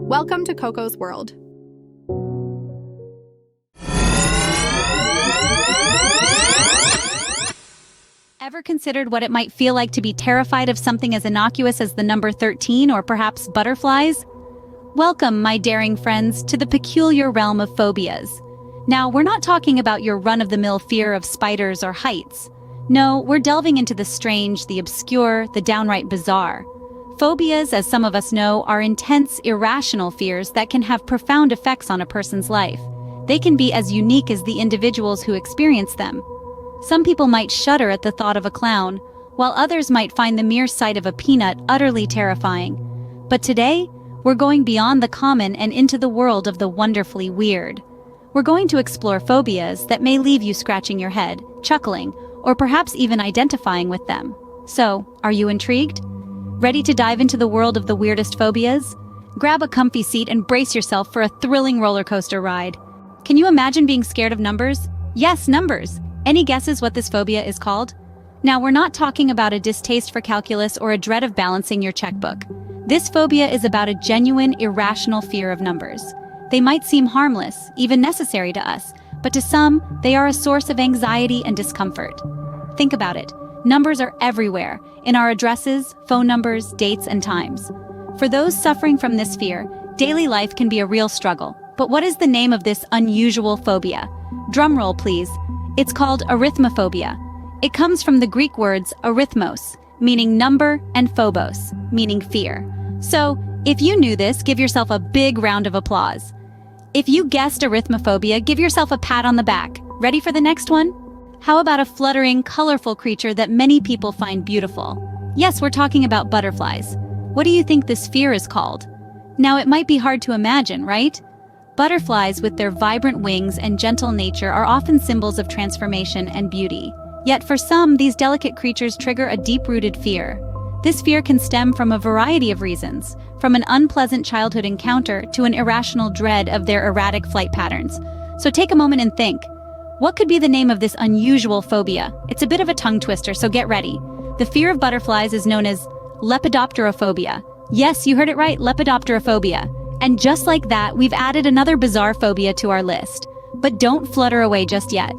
Welcome to Koko's world. Ever considered what it might feel like to be terrified of something as innocuous as the number 13 or perhaps butterflies? Welcome, my daring friends, to the peculiar realm of phobias. Now, we're not talking about your run-of-the-mill fear of spiders or heights. No, we're delving into the strange, the obscure, the downright bizarre. Phobias, as some of us know, are intense, irrational fears that can have profound effects on a person's life. They can be as unique as the individuals who experience them. Some people might shudder at the thought of a clown, while others might find the mere sight of a peanut utterly terrifying. But today, we're going beyond the common and into the world of the wonderfully weird. We're going to explore phobias that may leave you scratching your head, chuckling, or perhaps even identifying with them. So, are you intrigued? Ready to dive into the world of the weirdest phobias? Grab a comfy seat and brace yourself for a thrilling roller coaster ride. Can you imagine being scared of numbers? Yes, numbers! Any guesses what this phobia is called? Now, we're not talking about a distaste for calculus or a dread of balancing your checkbook. This phobia is about a genuine, irrational fear of numbers. They might seem harmless, even necessary to us, but to some, they are a source of anxiety and discomfort. Think about it. Numbers are everywhere, in our addresses, phone numbers, dates, and times. For those suffering from this fear, daily life can be a real struggle. But what is the name of this unusual phobia? Drumroll, please. It's called arithmophobia. It comes from the Greek words arithmos, meaning number, and phobos, meaning fear. So, if you knew this, give yourself a big round of applause. If you guessed arithmophobia, give yourself a pat on the back. Ready for the next one? How about a fluttering, colorful creature that many people find beautiful? Yes, we're talking about butterflies. What do you think this fear is called? Now, it might be hard to imagine, right? Butterflies, with their vibrant wings and gentle nature, are often symbols of transformation and beauty. Yet for some, these delicate creatures trigger a deep-rooted fear. This fear can stem from a variety of reasons, from an unpleasant childhood encounter to an irrational dread of their erratic flight patterns. So take a moment and think. What could be the name of this unusual phobia? It's a bit of a tongue twister, so get ready. The fear of butterflies is known as Lepidopterophobia. Yes, you heard it right, Lepidopterophobia. And just like that, we've added another bizarre phobia to our list. But don't flutter away just yet.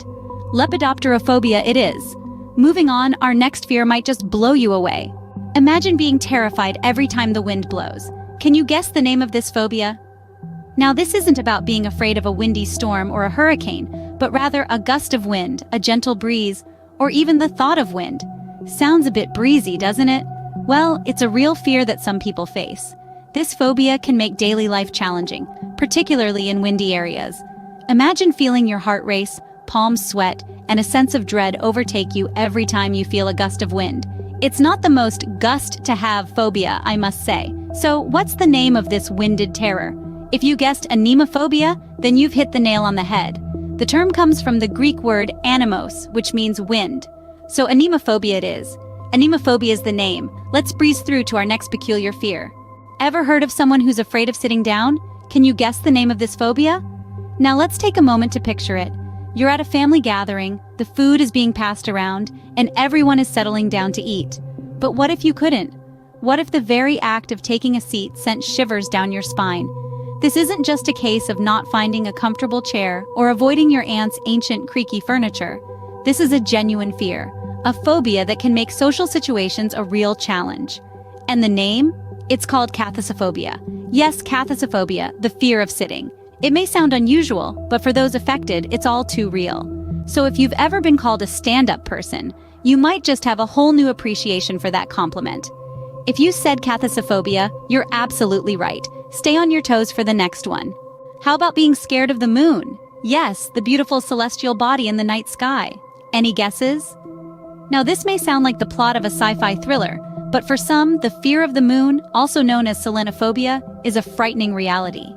Lepidopterophobia it is. Moving on, our next fear might just blow you away. Imagine being terrified every time the wind blows. Can you guess the name of this phobia? Now, this isn't about being afraid of a windy storm or a hurricane, but rather a gust of wind, a gentle breeze, or even the thought of wind. Sounds a bit breezy, doesn't it? Well, it's a real fear that some people face. This phobia can make daily life challenging, particularly in windy areas. Imagine feeling your heart race, palms sweat, and a sense of dread overtake you every time you feel a gust of wind. It's not the most gust-to-have phobia, I must say. So, what's the name of this winded terror? If you guessed anemophobia, then you've hit the nail on the head. The term comes from the Greek word anemos, which means wind. So anemophobia it is. Anemophobia is the name. Let's breeze through to our next peculiar fear. Ever heard of someone who's afraid of sitting down? Can you guess the name of this phobia? Now let's take a moment to picture it. You're at a family gathering, the food is being passed around, and everyone is settling down to eat. But what if you couldn't? What if the very act of taking a seat sent shivers down your spine? This isn't just a case of not finding a comfortable chair or avoiding your aunt's ancient creaky furniture. This is a genuine fear, a phobia that can make social situations a real challenge. And the name? It's called kathosophobia. Yes, kathosophobia, the fear of sitting. It may sound unusual, but for those affected, it's all too real. So if you've ever been called a stand-up person, you might just have a whole new appreciation for that compliment. If you said kathosophobia, you're absolutely right. Stay on your toes for the next one. How about being scared of the moon? Yes, the beautiful celestial body in the night sky. Any guesses? Now this may sound like the plot of a sci-fi thriller, but for some, the fear of the moon, also known as selenophobia, is a frightening reality.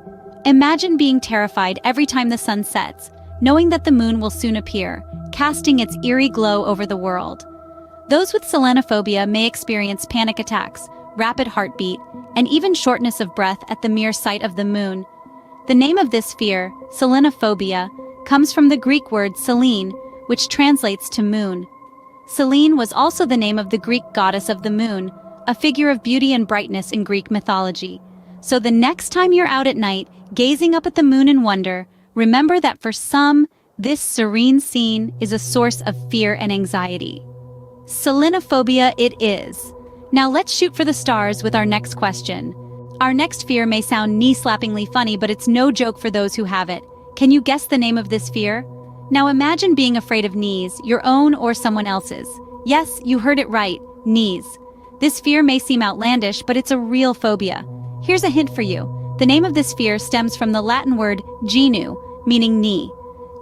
Imagine being terrified every time the sun sets, knowing that the moon will soon appear, casting its eerie glow over the world. Those with selenophobia may experience panic attacks, rapid heartbeat, and even shortness of breath at the mere sight of the moon. The name of this fear, selenophobia, comes from the Greek word Selene, which translates to moon. Selene was also the name of the Greek goddess of the moon, a figure of beauty and brightness in Greek mythology. So the next time you're out at night, gazing up at the moon in wonder, remember that for some, this serene scene is a source of fear and anxiety. Selenophobia it is. Now let's shoot for the stars with our next question. Our next fear may sound knee-slappingly funny, but it's no joke for those who have it. Can you guess the name of this fear? Now imagine being afraid of knees, your own or someone else's. Yes, you heard it right, knees. This fear may seem outlandish, but it's a real phobia. Here's a hint for you. The name of this fear stems from the Latin word genu, meaning knee.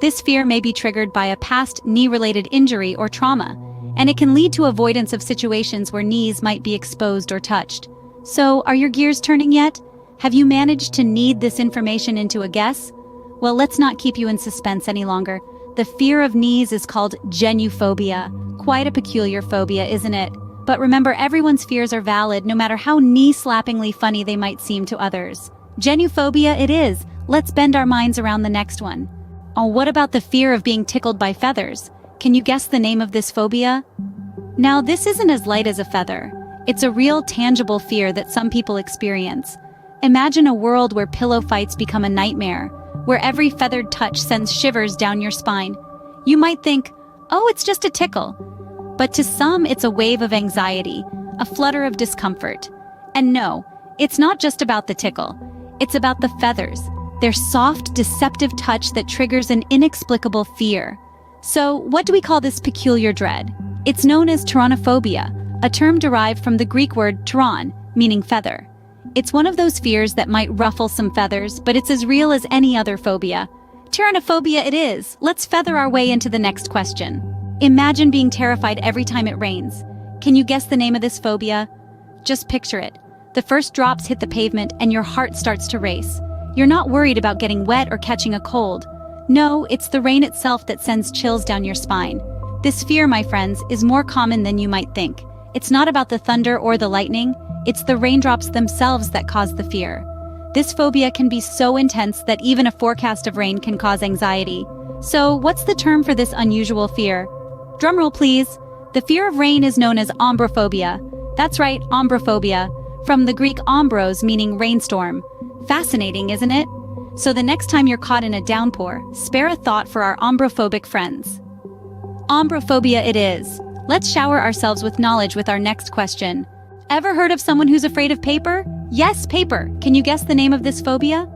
This fear may be triggered by a past knee-related injury or trauma, and it can lead to avoidance of situations where knees might be exposed or touched. So, are your gears turning yet? Have you managed to knead this information into a guess? Well, let's not keep you in suspense any longer. The fear of knees is called genuphobia. Quite a peculiar phobia, isn't it? But remember, everyone's fears are valid, no matter how knee-slappingly funny they might seem to others. Genuphobia it is. Let's bend our minds around the next one. Oh, what about the fear of being tickled by feathers? Can you guess the name of this phobia? Now, this isn't as light as a feather. It's a real, tangible fear that some people experience. Imagine a world where pillow fights become a nightmare, where every feathered touch sends shivers down your spine. You might think, oh, it's just a tickle. But to some, it's a wave of anxiety, a flutter of discomfort. And no, it's not just about the tickle. It's about the feathers, their soft, deceptive touch that triggers an inexplicable fear. So, what do we call this peculiar dread? It's known as tyrannophobia, a term derived from the Greek word tyron, meaning feather. It's one of those fears that might ruffle some feathers, but it's as real as any other phobia. Tyrannophobia it is. Let's feather our way into the next question. Imagine being terrified every time it rains. Can you guess the name of this phobia? Just picture it. The first drops hit the pavement and your heart starts to race. You're not worried about getting wet or catching a cold. No, it's the rain itself that sends chills down your spine. This fear, my friends, is more common than you might think. It's not about the thunder or the lightning. It's the raindrops themselves that cause the fear. This phobia can be so intense that even a forecast of rain can cause anxiety. So, what's the term for this unusual fear? Drumroll, please. The fear of rain is known as ombrophobia. That's right, ombrophobia, from the Greek ombros, meaning rainstorm. Fascinating, isn't it? So the next time you're caught in a downpour, spare a thought for our ombrophobic friends. Ombrophobia it is. Let's shower ourselves with knowledge with our next question. Ever heard of someone who's afraid of paper? Yes, paper. Can you guess the name of this phobia?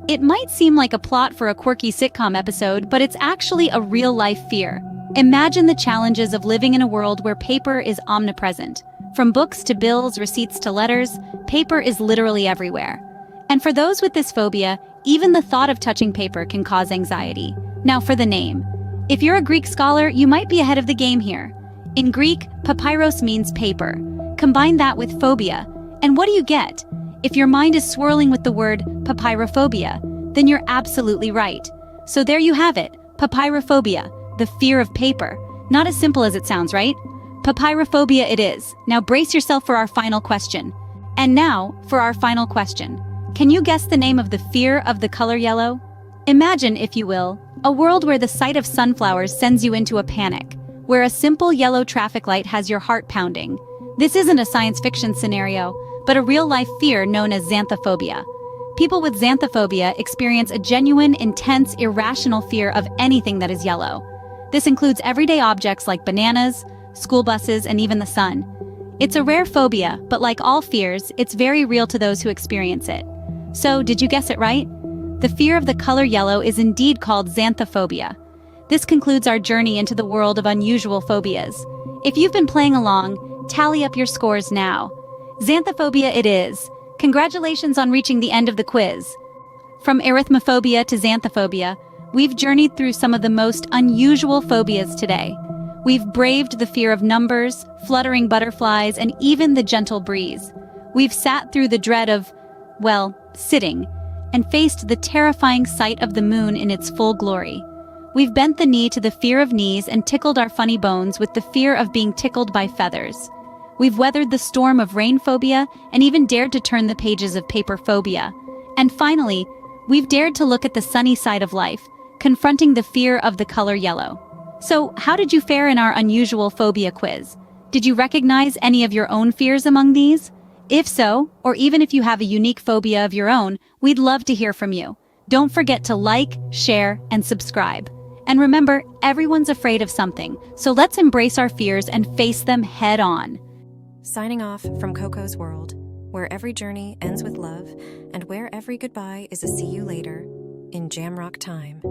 It might seem like a plot for a quirky sitcom episode, but it's actually a real-life fear. Imagine the challenges of living in a world where paper is omnipresent. From books to bills, receipts to letters, paper is literally everywhere. And for those with this phobia, even the thought of touching paper can cause anxiety. Now for the name. If you're a Greek scholar, you might be ahead of the game here. In Greek, papyros means paper. Combine that with phobia, and what do you get? If your mind is swirling with the word papyrophobia, then you're absolutely right. So there you have it, papyrophobia, the fear of paper. Not as simple as it sounds, right? Papyrophobia it is. Now brace yourself for our final question. And now, for our final question. Can you guess the name of the fear of the color yellow? Imagine, if you will, a world where the sight of sunflowers sends you into a panic, where a simple yellow traffic light has your heart pounding. This isn't a science fiction scenario, but a real-life fear known as xanthophobia. People with xanthophobia experience a genuine, intense, irrational fear of anything that is yellow. This includes everyday objects like bananas, school buses, and even the sun. It's a rare phobia, but like all fears, it's very real to those who experience it. So, did you guess it right? The fear of the color yellow is indeed called xanthophobia. This concludes our journey into the world of unusual phobias. If you've been playing along, tally up your scores now. Xanthophobia it is. Congratulations on reaching the end of the quiz. From arithmophobia to xanthophobia, we've journeyed through some of the most unusual phobias today. We've braved the fear of numbers, fluttering butterflies, and even the gentle breeze. We've sat through the dread of, well, sitting, and faced the terrifying sight of the moon in its full glory. We've bent the knee to the fear of knees and tickled our funny bones with the fear of being tickled by feathers. We've weathered the storm of rain phobia and even dared to turn the pages of paper phobia. And finally, we've dared to look at the sunny side of life, confronting the fear of the color yellow. So, how did you fare in our unusual phobia quiz? Did you recognize any of your own fears among these? If so, or even if you have a unique phobia of your own, we'd love to hear from you. Don't forget to like, share, and subscribe. And remember, everyone's afraid of something, so let's embrace our fears and face them head on. Signing off from Koko's world, where every journey ends with love, and where every goodbye is a see you later, in Jamrock time.